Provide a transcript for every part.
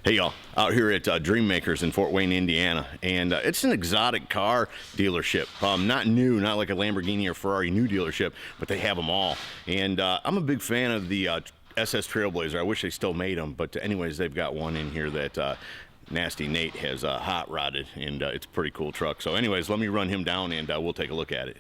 Hey y'all, out here at Dream Makers in Fort Wayne, Indiana, and it's an exotic car dealership. Not new, not like a Lamborghini or Ferrari new dealership, but they have them all. And I'm a big fan of the SS Trailblazer. I wish they still made them, but anyways, they've got one in here that Nasty Nate has hot rodded, and it's a pretty cool truck. So anyways, let me run him down and we'll take a look at it.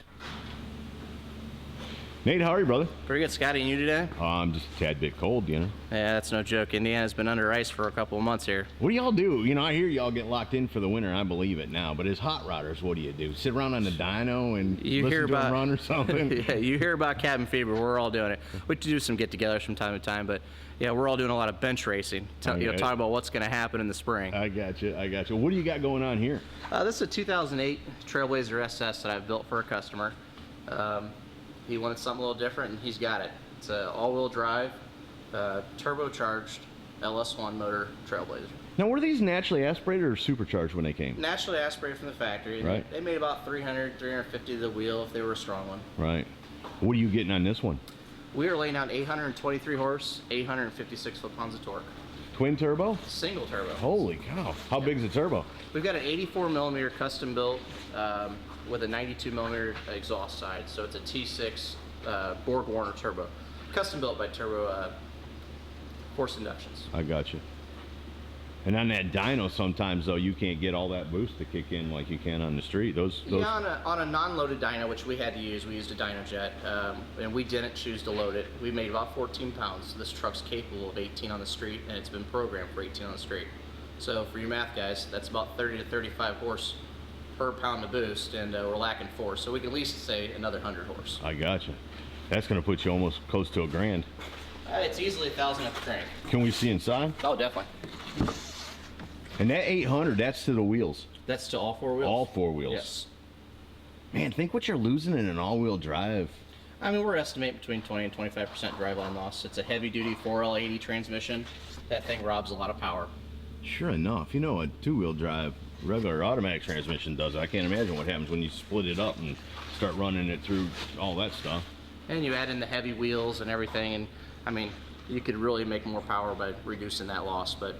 Nate, how are you, brother? Pretty good, Scotty. And you today? I'm just a tad bit cold, you know. Yeah, that's no joke. Indiana's been under ice for a couple of months here. What do y'all do? You know, I hear y'all get locked in for the winter. I believe it now. But as hot rodders, what do you do? Sit around on the dyno and listen to a run or something? Yeah, you hear about cabin fever. We're all doing it. We do some get-togethers from time to time, but yeah, we're all doing a lot of bench racing. You know, talking about what's going to happen in the spring. I got you. I got you. What do you got going on here? This is a 2008 Trailblazer SS that I've built for a customer. He wanted something a little different, and he's got it. It's an all-wheel drive, turbocharged LS1 motor Trailblazer. Now, were these naturally aspirated or supercharged when they came? Naturally aspirated from the factory. Right. They made about 300, 350 to the wheel if they were a strong one. Right. What are you getting on this one? We are laying out 823 horse, 856 foot-pounds of torque. Twin turbo? Single turbo. Holy cow. How big's the turbo? We've got an 84 millimeter custom built with a 92 millimeter exhaust side. So it's a T6 Borg Warner turbo. Custom built by Turbo Force Inductions. I got you. And on that dyno, sometimes though, you can't get all that boost to kick in like you can on the street. Yeah, on a non-loaded dyno, which we had to use, we used a dyno jet, and we didn't choose to load it. We made about 14 pounds. This truck's capable of 18 on the street, and it's been programmed for 18 on the street. So for your math guys, that's about 30 to 35 horse per pound of boost, and we're lacking 4. So we can at least say another 100 horse. I got you. That's going to put you almost close to $1,000. It's easily 1,000 at the crank. Can we see inside? Oh, definitely. And that 800, that's to the wheels? That's to all 4 wheels. All 4 wheels? Yes. Man, think what you're losing in an all-wheel drive. I mean, we're estimating between 20 and 25% driveline loss. It's a heavy-duty 4L80 transmission. That thing robs a lot of power. Sure enough. You know, a 2-wheel drive, regular automatic transmission does it. I can't imagine what happens when you split it up and start running it through all that stuff. And you add in the heavy wheels and everything, and I mean, you could really make more power by reducing that loss, but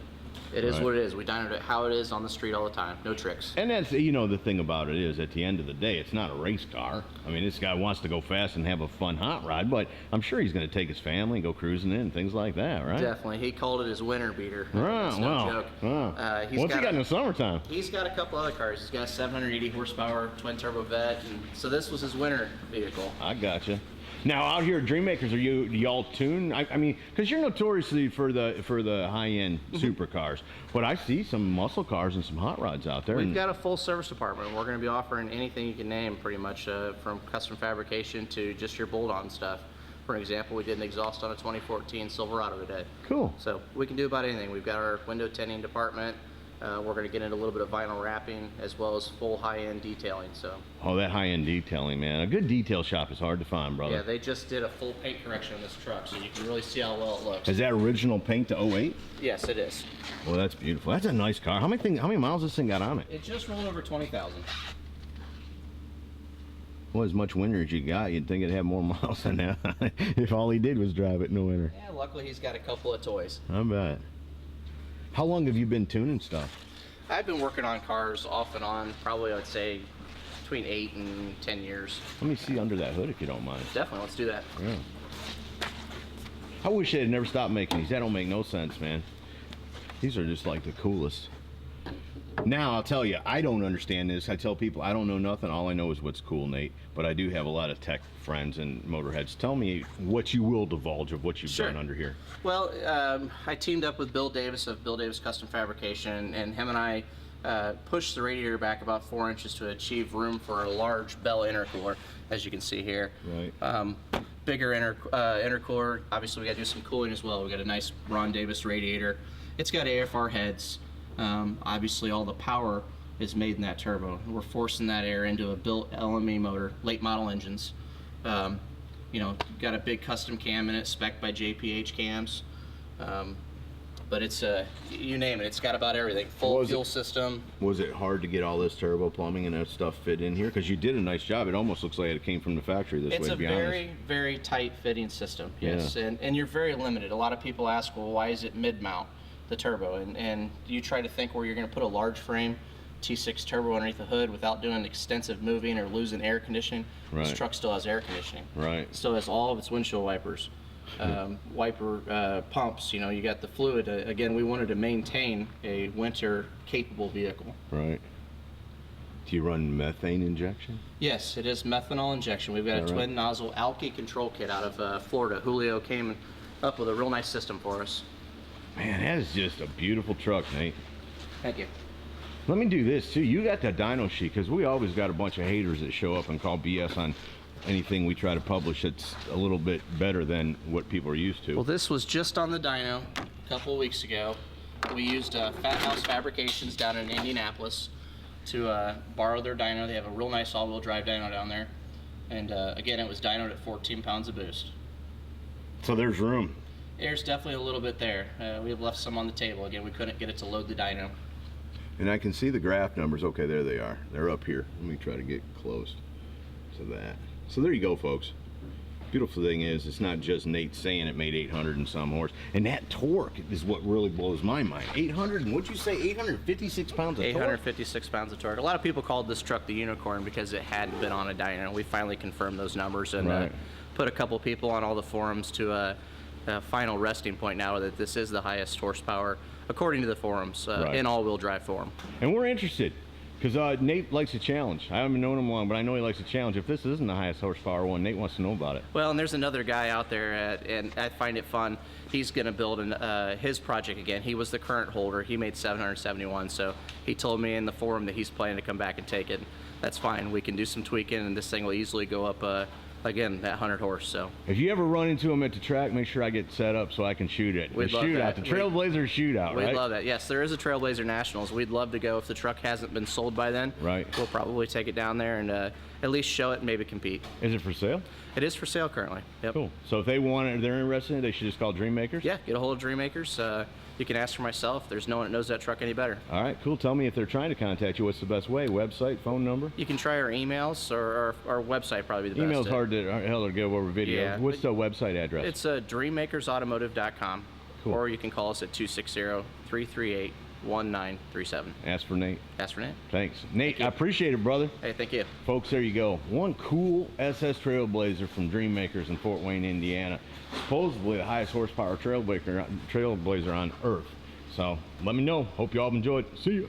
it is what it is. We dynoed it how it is on the street all the time. No tricks. And that's, you know, the thing about it is, at the end of the day, it's not a race car. I mean, this guy wants to go fast and have a fun hot rod, but I'm sure he's going to take his family and go cruising in and things like that, right? Definitely. He called it his winter beater. Right, That's no joke. Wow. What's he got in the summertime? He's got a couple other cars. He's got a 780 horsepower twin turbo vet, and so this was his winter vehicle. I gotcha. Now out here at Dream Makers, do y'all tune? I mean, because you're notoriously for the high-end supercars, but I see some muscle cars and some hot rods out there. We've got a full service department. We're going to be offering anything you can name, pretty much, from custom fabrication to just your bolt-on stuff. For example, we did an exhaust on a 2014 Silverado today. Cool. So we can do about anything. We've got our window tinting department. We're going to get into a little bit of vinyl wrapping as well as full high-end detailing. So. Oh, that high-end detailing, man. A good detail shop is hard to find, brother. Yeah, they just did a full paint correction on this truck, so you can really see how well it looks. Is that original paint to 08? Yes, it is. Well, that's beautiful. That's a nice car. How many miles this thing got on it? It just rolled over 20,000. Well, as much winter as you got, you'd think it'd have more miles than that if all he did was drive it in the winter. Yeah, luckily he's got a couple of toys. I bet. How long have you been tuning stuff? I've been working on cars off and on, probably I'd say between 8 and 10 years. Let me see under that hood if you don't mind. Definitely, let's do that. Yeah. I wish they had never stopped making these. That don't make no sense, man. These are just like the coolest. Now, I'll tell you, I don't understand this. I tell people I don't know nothing. All I know is what's cool, Nate. But I do have a lot of tech friends and motorheads. Tell me what you will divulge of what you've done under here. Well, I teamed up with Bill Davis of Bill Davis Custom Fabrication, and him and I pushed the radiator back about 4 inches to achieve room for a large Bell intercooler, as you can see here. Right. Bigger intercooler. Obviously, we got to do some cooling as well. We got a nice Ron Davis radiator. It's got AFR heads. Obviously all the power is made in that turbo. We're forcing that air into a built LME motor, late model engines. You know, got a big custom cam in it, spec'd by JPH cams. But it's you name it, it's got about everything. Full fuel system. Was it hard to get all this turbo plumbing and that stuff fit in here? Because you did a nice job. It almost looks like it came from the factory this way, to be honest. It's a very, very tight fitting system, yes. Yeah. And you're very limited. A lot of people ask, well, why is it mid-mount? the turbo. And you try to think where you're going to put a large frame T6 turbo underneath the hood without doing extensive moving or losing air conditioning. Right. This truck still has air conditioning. Right. Still has all of its windshield wipers, wiper pumps. You know, you got the fluid. Again, we wanted to maintain a winter capable vehicle. Right. Do you run methane injection? Yes, it is methanol injection. We've got a twin nozzle alky control kit out of Florida. Julio came up with a real nice system for us. Man, that is just a beautiful truck, Nate. Thank you. Let me do this too. You got the dyno sheet, because we always got a bunch of haters that show up and call BS on anything we try to publish that's a little bit better than what people are used to. Well, this was just on the dyno a couple of weeks ago. We used Fat House Fabrications down in Indianapolis to borrow their dyno. They have a real nice all-wheel drive dyno down there. And again, it was dynoed at 14 pounds of boost. So there's room. There's definitely a little bit there. We have left some on the table. Again, we couldn't get it to load the dyno. And I can see the graph numbers. Okay, there they are. They're up here. Let me try to get close to that. So there you go, folks. Beautiful thing is, it's not just Nate saying it made 800 and some horse. And that torque is what really blows my mind. 800 and what'd you say, 856 pounds of torque? 856 pounds of torque. A lot of people called this truck the unicorn because it hadn't been on a dyno. We finally confirmed those numbers and put a couple people on all the forums to a final resting point now that this is the highest horsepower, according to the forums, in all-wheel drive form. And we're interested, because Nate likes a challenge. I haven't known him long, but I know he likes a challenge. If this isn't the highest horsepower one, Nate wants to know about it. Well, and there's another guy out there, and I find it fun. He's going to build his project again. He was the current holder. He made 771, so he told me in the forum that he's planning to come back and take it. That's fine. We can do some tweaking, and this thing will easily go up again, that 100 horse. So if you ever run into him at the track, make sure I get set up so I can shoot it. We'd love that. The Trailblazer shootout, right? We'd love that. Yes, there is a Trailblazer Nationals. We'd love to go. If the truck hasn't been sold by then, we'll probably take it down there and at least show it and maybe compete. Is it for sale? It is for sale currently. Yep. Cool. So if they want it, they're interested in it, they should just call Dream Makers? Yeah, get a hold of Dream Makers. You can ask for myself. There's no one that knows that truck any better. All right, cool. Tell me, if they're trying to contact you, what's the best way? Website, phone number? You can try our emails, or our website probably the best. Email's hard to get over video. Yeah. What's the website address? It's dreammakersautomotive.com. Cool. Or you can call us at 260-338-1937. Ask for Nate. Ask for Nate. Thanks. Nate, I appreciate it, brother. Hey, thank you. Folks, there you go. One cool SS Trailblazer from Dream Makers in Fort Wayne, Indiana. Supposedly the highest horsepower Trailblazer on earth. So let me know. Hope you all enjoyed. See ya.